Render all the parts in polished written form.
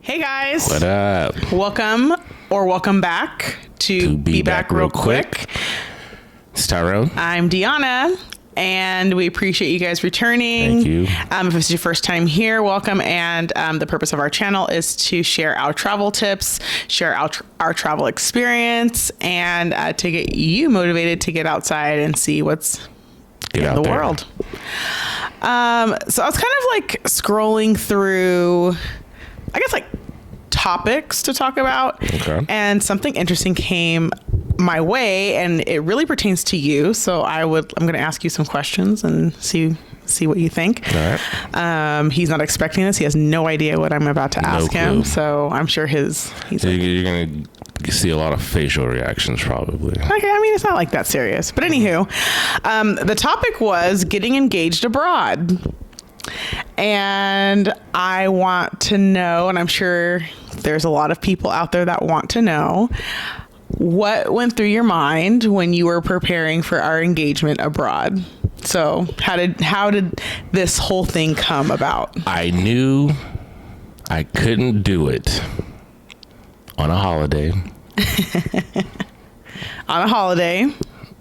Hey guys. What up? Welcome back to Be Back Real Quick. It's Tyrone. I'm Dionna, and we appreciate you guys returning. Thank you. If it's your first time here, welcome. And the purpose of our channel is to share our travel tips, share our travel experience, and to get you motivated to get outside and see what's in the world. So I was kind of like scrolling through, I guess, like topics to talk about. Okay. And something interesting came my way, and it really pertains to you. So I'm going to ask you some questions and see what you think. All right. He's not expecting this. He has no idea what I'm about to ask him. So I'm sure he's You're going to see a lot of facial reactions probably. Okay, I mean, it's not like that serious. But anywho, the topic was getting engaged abroad. And I want to know, and I'm sure there's a lot of people out there that want to know, what went through your mind when you were preparing for our engagement abroad? So how did this whole thing come about? I knew I couldn't do it on a holiday. On a holiday.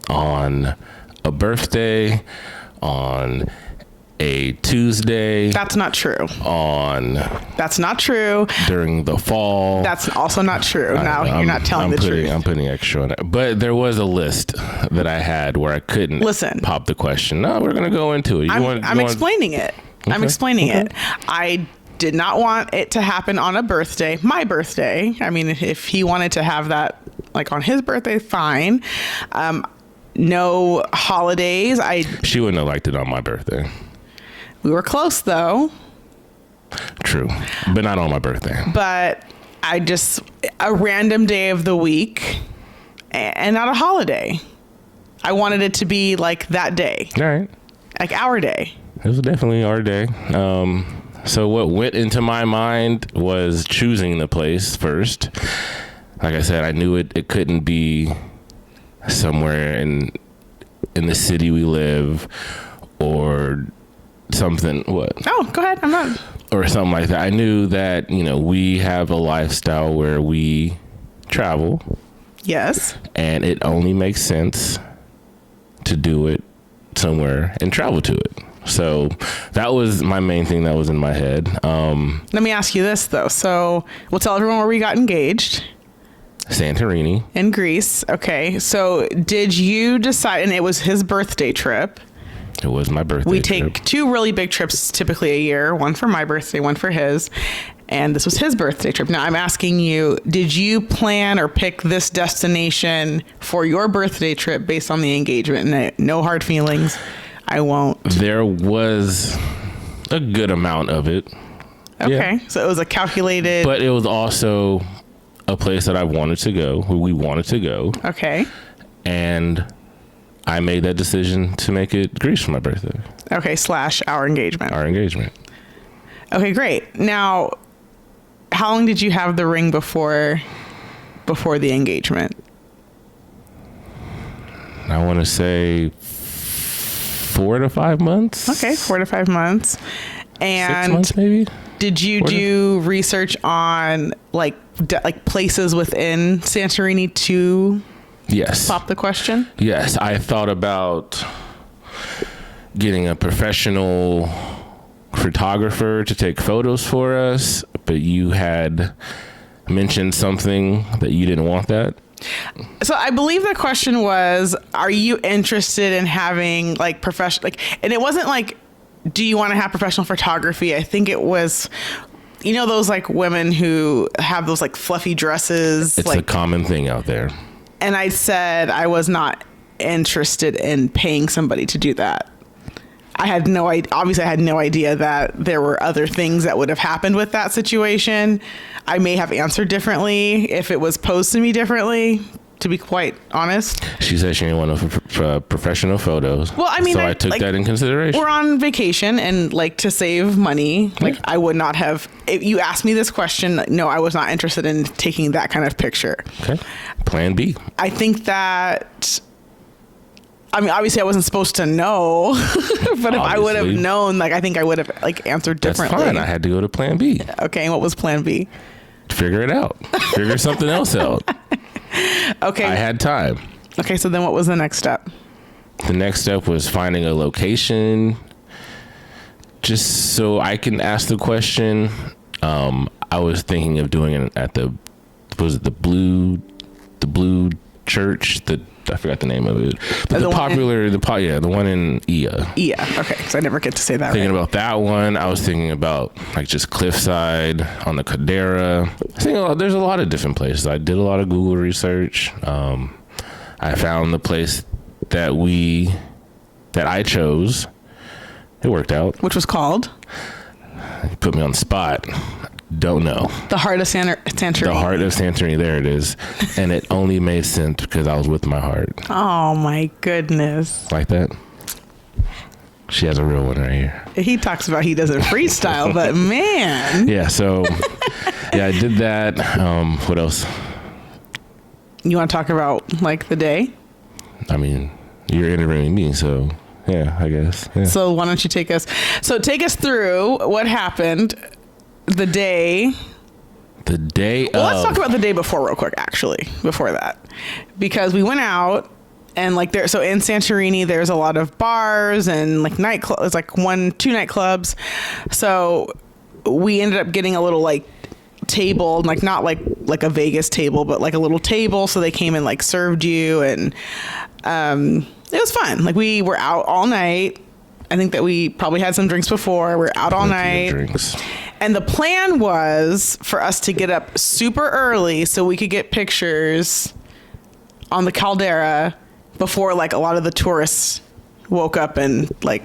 On a birthday. On a Tuesday. That's not true. That's not true. During the fall. That's also not true. Now you're not telling the truth. I'm putting extra on it. But there was a list that I had where I couldn't pop the question. No, we're going to go into it. I'm explaining it. Okay. I'm explaining it. I did not want it to happen on a birthday, my birthday. I mean, if he wanted to have that like on his birthday, fine. No holidays. She wouldn't have liked it on my birthday. We were close though. True, but not on my birthday. But a random day of the week and not a holiday. I wanted it to be like that day. All right. Like our day. It was definitely our day. So what went into my mind was choosing the place first. Like I said, I knew it couldn't be somewhere in the city we live or something. What? Oh, go ahead. I'm not. Or something like that. I knew that, we have a lifestyle where we travel. Yes. And it only makes sense to do it somewhere and travel to it. So that was my main thing that was in my head. Let me ask you this, though. So we'll tell everyone where we got engaged. Santorini. In Greece. Okay. So did you decide, and it was his birthday trip. It was my birthday We trip. take two really big trips typically a year, one for my birthday, one for his. And this was his birthday trip. Now I'm asking you, did you plan or pick this destination for your birthday trip based on the engagement? And no hard feelings. I won't. There was a good amount of it. Okay. Yeah. So it was a calculated. But it was also a place that I wanted to go, where we wanted to go. Okay. And I made that decision to make it Greece for my birthday. Okay. / our engagement. Our engagement. Okay, great. Now, how long did you have the ring before the engagement? I want to say 4 to 5 months. Okay, 4 to 5 months. And 6 months maybe. Did you do research on like places within Santorini to pop the question? Yes, I thought about getting a professional photographer to take photos for us, but you had mentioned something that you didn't want that. So I believe the question was, are you interested in having like professional, and it wasn't like, do you want to have professional photography? I think it was, those like women who have those like fluffy dresses. It's a common thing out there. And I said I was not interested in paying somebody to do that. I had no idea that there were other things that would have happened with that situation. I may have answered differently if it was posed to me differently, to be quite honest. She said she didn't want professional photos. Well, I mean, so I took that in consideration. We're on vacation, and to save money, I would not have. If you asked me this question, no, I was not interested in taking that kind of picture. Okay. Plan B. I think that I mean, obviously I wasn't supposed to know, but if I would have Obviously. known, like, I think I would have like answered That's differently. fine. I had to go to plan B. Okay. And what was plan B? Figure it out. Figure something else out. Okay. I had time. Okay. So then what was the next step? The next step was finding a location just so I can ask the question. I was thinking of doing it at the blue church, I forgot the name of it. But the one in Ia. Yeah. Okay. Because I never get to say that. Thinking Right. about that one. I was thinking about like just cliffside on the Caldera. There's a lot of different places. I did a lot of Google research. I found the place that I chose. It worked out. Which was called You put me on the spot. Don't know. the Heart of Santorini. The Heart of Santorini. There it is. And it only made sense because I was with my heart. Oh my goodness. Like that. She has a real one right here. He talks about he doesn't freestyle, but man. Yeah. So yeah, I did that. What else? You want to talk about like the day? I mean, you're interviewing me, so yeah, I guess. Yeah. So why don't you take us through what happened the day. Well, Let's talk about the day before real quick, actually, before that. Because we went out and like so in Santorini, there's a lot of bars and like nightclubs. It's like 1-2 nightclubs. So we ended up getting a little like table, like not like a Vegas table, but like a little table. So they came and like served you, and it was fun. Like we were out all night. I think that we probably had some drinks before. We're out all night. Drinks. And the plan was for us to get up super early so we could get pictures on the Caldera before like a lot of the tourists woke up and like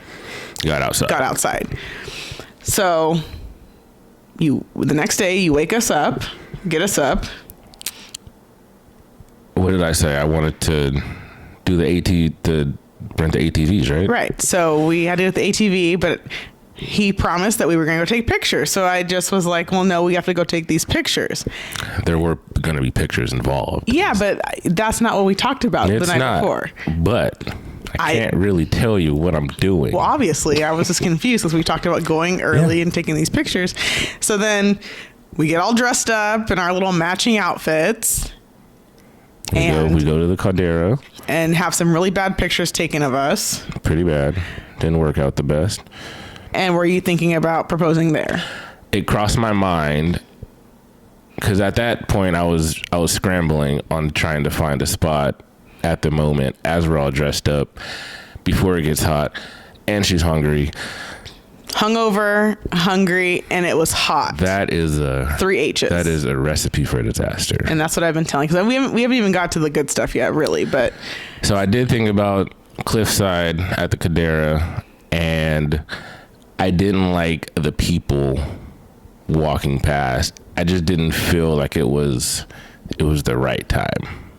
Got outside. So the next day you wake us up, get us up. What did I say? I wanted to do to rent the ATVs, right? Right. So we had to get the ATV, but he promised that we were going to go take pictures. So I just was like, well, no, we have to go take these pictures. There were going to be pictures involved. Yeah, but that's not what we talked about the night before. But I can't really tell you what I'm doing. Well, obviously, I was just confused because we talked about going early and taking these pictures. So then we get all dressed up in our little matching outfits. We go to the Caldera. And have some really bad pictures taken of us. Pretty bad. Didn't work out the best. And were you thinking about proposing there? It crossed my mind because at that point I was scrambling on trying to find a spot at the moment as we're all dressed up before it gets hot, and she's hungry. Hungover, hungry, and it was hot. That is 3 H's. That is a recipe for disaster. And that's what I've been telling, because we haven't even got to the good stuff yet, really. But so I did think about cliffside at the Caldera, and I didn't like the people walking past. I just didn't feel like it was the right time.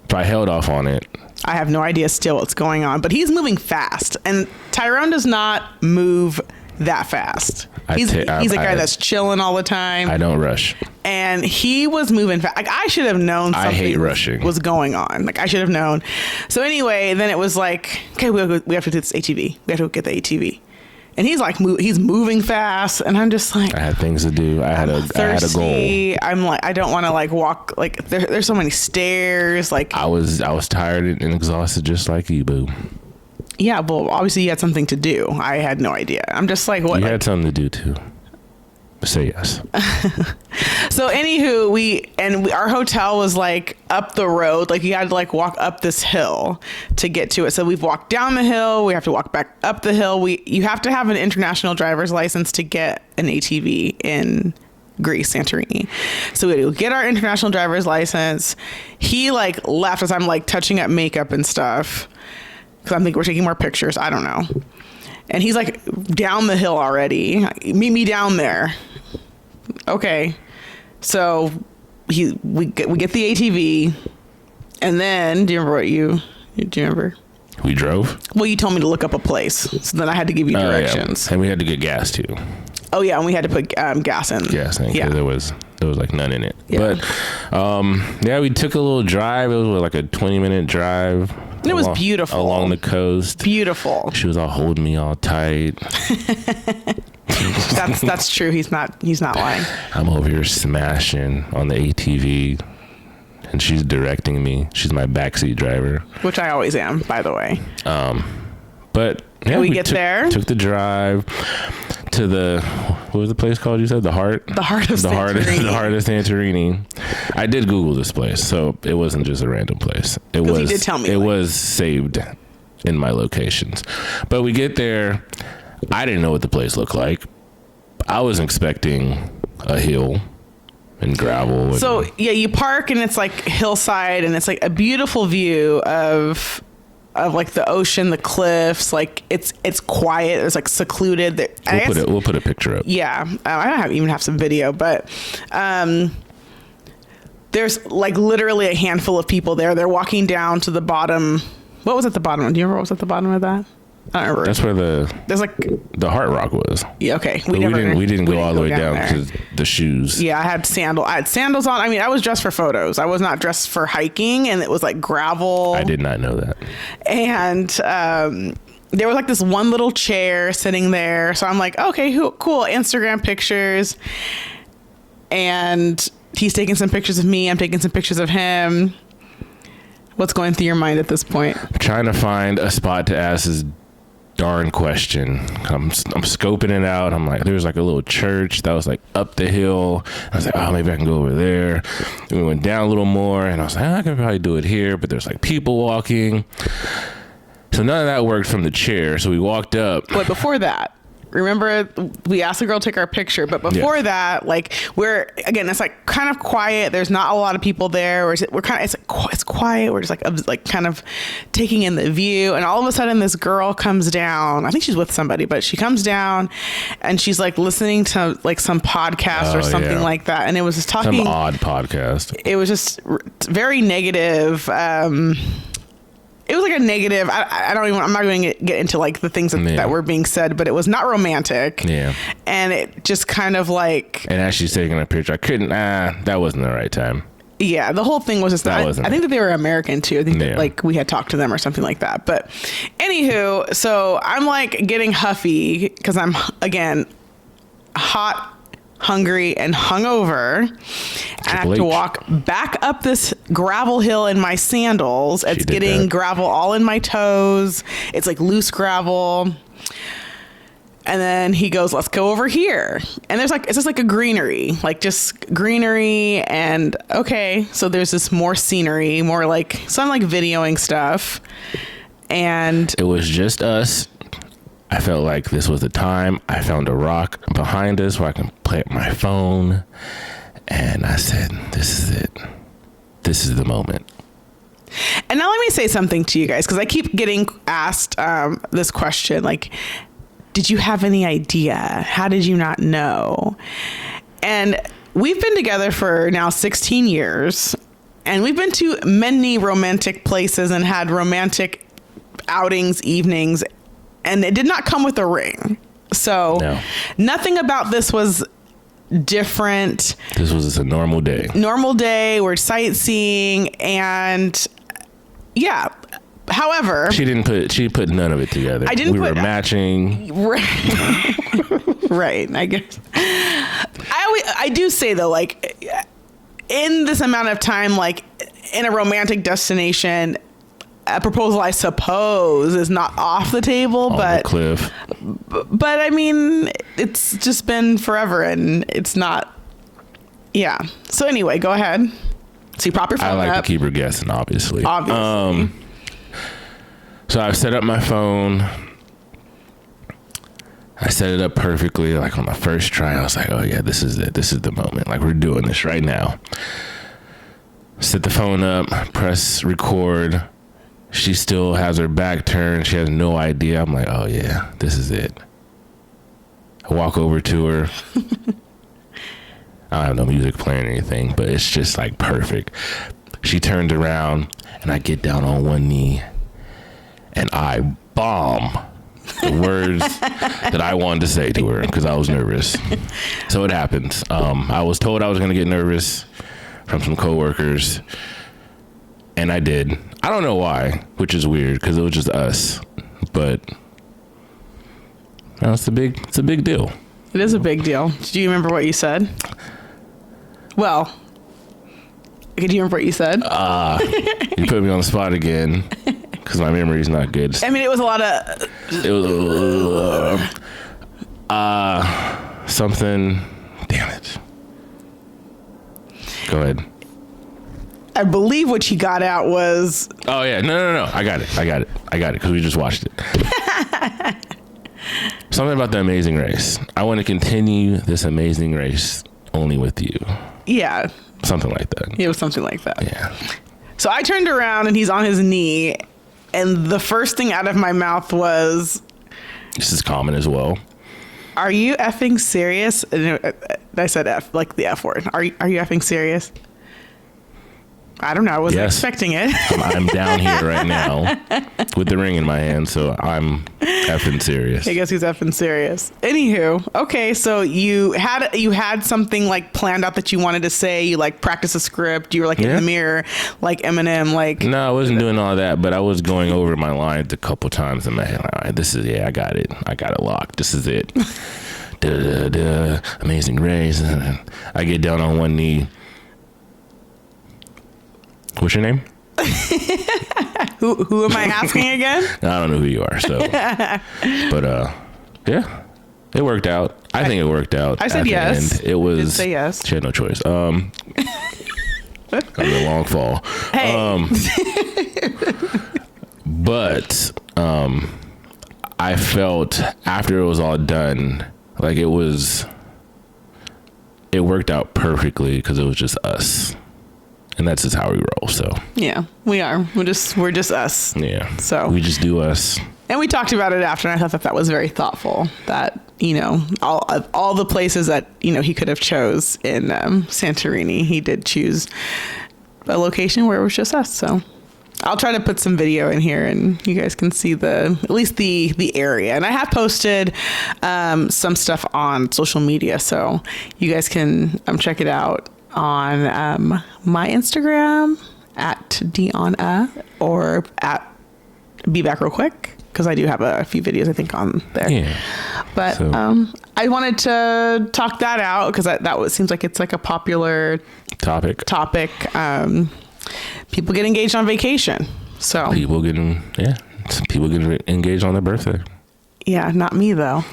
So I held off on it. I have no idea still what's going on, but he's moving fast, and Tyrone does not move that fast. He's a guy that's chilling all the time. I don't rush. And he was moving fast. Like, I should have known something I hate rushing. was going on. Like, I should have known. So anyway, then it was like, okay, we have to do this ATV. We have to go get the ATV. And he's like, he's moving fast. And I'm just like, I had things to do. I had a goal. I'm like, I don't want to like walk, like there's so many stairs. Like I was tired and exhausted just like you, boo. Yeah, well, obviously you had something to do. I had no idea. I'm just like, what? You had something to do too. Say yes. So anywho, our hotel was like up the road. Like you had to like walk up this hill to get to it. So we've walked down the hill. We have to walk back up the hill. You have to have an international driver's license to get an ATV in Greece, Santorini. So we get our international driver's license. He like left as I'm like touching up makeup and stuff, because I'm thinking we're taking more pictures. I don't know. And he's like down the hill already. Meet me down there. Okay. So we get the ATV, and then do you remember? We drove. Well, you told me to look up a place, so then I had to give you directions. Yeah. And we had to get gas too. Oh yeah, and we had to put gas in. Gas in, yeah. There was like none in it. Yeah. But we took a little drive. It was like a 20-minute drive And it was beautiful. Along the coast. Beautiful. She was all holding me all tight. That's true. He's not lying. I'm over here smashing on the ATV, and she's directing me. She's my backseat driver. Which I always am, by the way. But yeah, we get there. Took the drive to what was the place called? You said the heart of Santorini. The heart of Santorini. I did Google this place, so it wasn't just a random place. It was. You did tell me. It was saved in my locations. But we get there. I didn't know what the place looked like. I was expecting a hill and gravel. So yeah, you park and it's like hillside, and it's like a beautiful view of like the ocean, the cliffs. Like it's quiet. It's like secluded. We'll put a picture up. Yeah, I don't even have some video, but there's like literally a handful of people there. They're walking down to the bottom. What was at the bottom? Do you remember what was at the bottom of that? I don't remember. That's where there's like the Heart Rock was. Yeah, okay. We didn't go all the way down because the shoes. Yeah, I had sandals on. I mean, I was dressed for photos. I was not dressed for hiking, and it was like gravel. I did not know that. And there was like this one little chair sitting there. So I'm like, okay, cool. Instagram pictures. And he's taking some pictures of me. I'm taking some pictures of him. What's going through your mind at this point? I'm trying to find a spot to ask this darn question. I'm scoping it out. I'm like, there's like a little church that was like up the hill. I was like, oh, maybe I can go over there. Then we went down a little more, and I was like, I can probably do it here, but there's like people walking. So none of that worked from the chair. So we walked up. But before that, remember we asked the girl to take our picture, but before that, like it's like kind of quiet. There's not a lot of people there. It's quiet. We're just like kind of taking in the view, and all of a sudden this girl comes down. I think she's with somebody, but she comes down and she's like listening to like some podcast or something like that. And it was just talking some odd podcast. It was just very negative. It was like a negative. I'm not going to get into like the things that were being said, but it was not romantic. Yeah. And it just kind of like. And as she's taking a picture, I couldn't. That wasn't the right time. Yeah, the whole thing was just. I think that they were American too. I think that like we had talked to them or something like that. But anywho, so I'm like getting huffy because I'm again hot, hungry, and hungover. And I have to walk back up this gravel hill in my sandals. It's getting gravel all in my toes. It's like loose gravel. And then he goes, let's go over here. And it's just like a greenery, like just greenery. And okay, so there's this more scenery, more like, so I'm like videoing stuff. And it was just us. I felt like this was the time. I found a rock behind us where I can plant my phone. And I said, this is it. This is the moment. And now let me say something to you guys, because I keep getting asked this question, like, did you have any idea? How did you not know? And we've been together for now 16 years, and we've been to many romantic places and had romantic outings, evenings, and it did not come with a ring. So nothing about this was different. This was just a normal day. We're sightseeing, and yeah. However, she put none of it together. We were matching. Right. I guess. I do say though, like in this amount of time, like in a romantic destination, a proposal, I suppose, is not off the table, the cliff. But I mean, it's just been forever, and it's not. Yeah. So anyway, go ahead. So you prop your phone up. I like to keep her guessing, obviously. So I set up my phone. I set it up perfectly, like on the first try. I was like, oh yeah, this is it. This is the moment. Like, we're doing this right now. Set the phone up, press record. She still has her back turned. She has no idea. I'm like, oh yeah, this is it. I walk over to her. I don't have no music playing or anything, but it's just like perfect. She turns around, and I get down on one knee, and I bomb the words that I wanted to say to her because I was nervous. So it happens. I was told I was going to get nervous from some coworkers, and I did. I don't know why, which is weird because it was just us. But no, it's a big deal. It is a big deal. Do you remember what you said? Well, do you remember what you said? You put me on the spot again because my memory's not good. I mean, it was a lot of... It was something. Damn it. Go ahead. I believe what you got out was... Oh, yeah. No. I got it because we just watched it. Something about the Amazing Race. I want to continue this amazing race only with you. Yeah. Something like that. It was something like that. Yeah. So I turned around and he's on his knee. And the first thing out of my mouth was... This is common as well. Are you effing serious? And I said F, like the F word. Are you effing serious? I don't know. I wasn't expecting it. I'm down here right now with the ring in my hand, so I'm effing serious. I guess he's effing serious. Anywho, okay, so you had something like planned out that you wanted to say. You like practiced a script. You were like in the mirror, like Eminem, like. No, I wasn't doing all that, but I was going over my lines a couple times in my head. Like, all right, this is I got it. I got it locked. This is it. Amazing Race. I get down on one knee. What's your name? Who am I asking again? I don't know who you are, so. But yeah, it worked out. I think it worked out. I said yes. It was. You did say yes. She had no choice. That was a long fall. Hey. But I felt after it was all done, like it worked out perfectly because it was just us. And that's just how we roll. So yeah, we are. We're just us. Yeah. So we just do us. And we talked about it after, and I thought that was very thoughtful. That all the places that he could have chose in Santorini, he did choose a location where it was just us. So I'll try to put some video in here, and you guys can see at least the area. And I have posted some stuff on social media, so you guys can check it out on my Instagram at Dionna or at Be Back Real Quick, because I do have a few videos I think on there. Yeah. But I wanted to talk that out because that seems like it's like a popular topic. People get engaged on vacation. So people get engaged on their birthday. Yeah, not me though.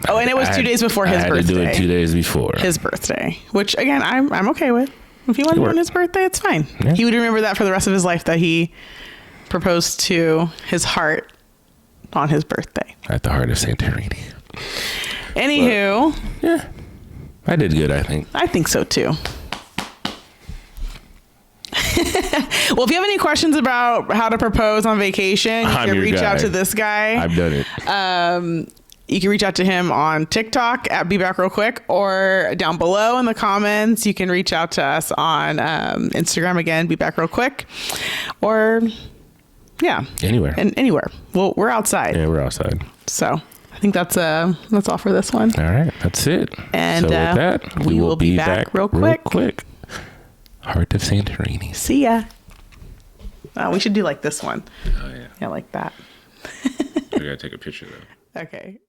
Oh, and it was 2 days before his birthday. I had to do it 2 days before his birthday, which again I'm okay with. If he wanted to on his birthday, it's fine. Yeah. He would remember that for the rest of his life, that he proposed to his heart on his birthday at the heart of Santorini. Anywho, yeah, I did good. I think so too. Well, if you have any questions about how to propose on vacation, you can reach out to this guy. I've done it. You can reach out to him on TikTok at Be Back Real Quick, or down below in the comments, you can reach out to us on Instagram again, Be Back Real Quick, or anywhere. Well, we're outside. Yeah, we're outside. So I think that's all for this one. All right, that's it. And so with that, we will be back real quick. Heart of Santorini. See ya. We should do like this one. Oh yeah. Yeah, like that. We gotta take a picture though. Okay.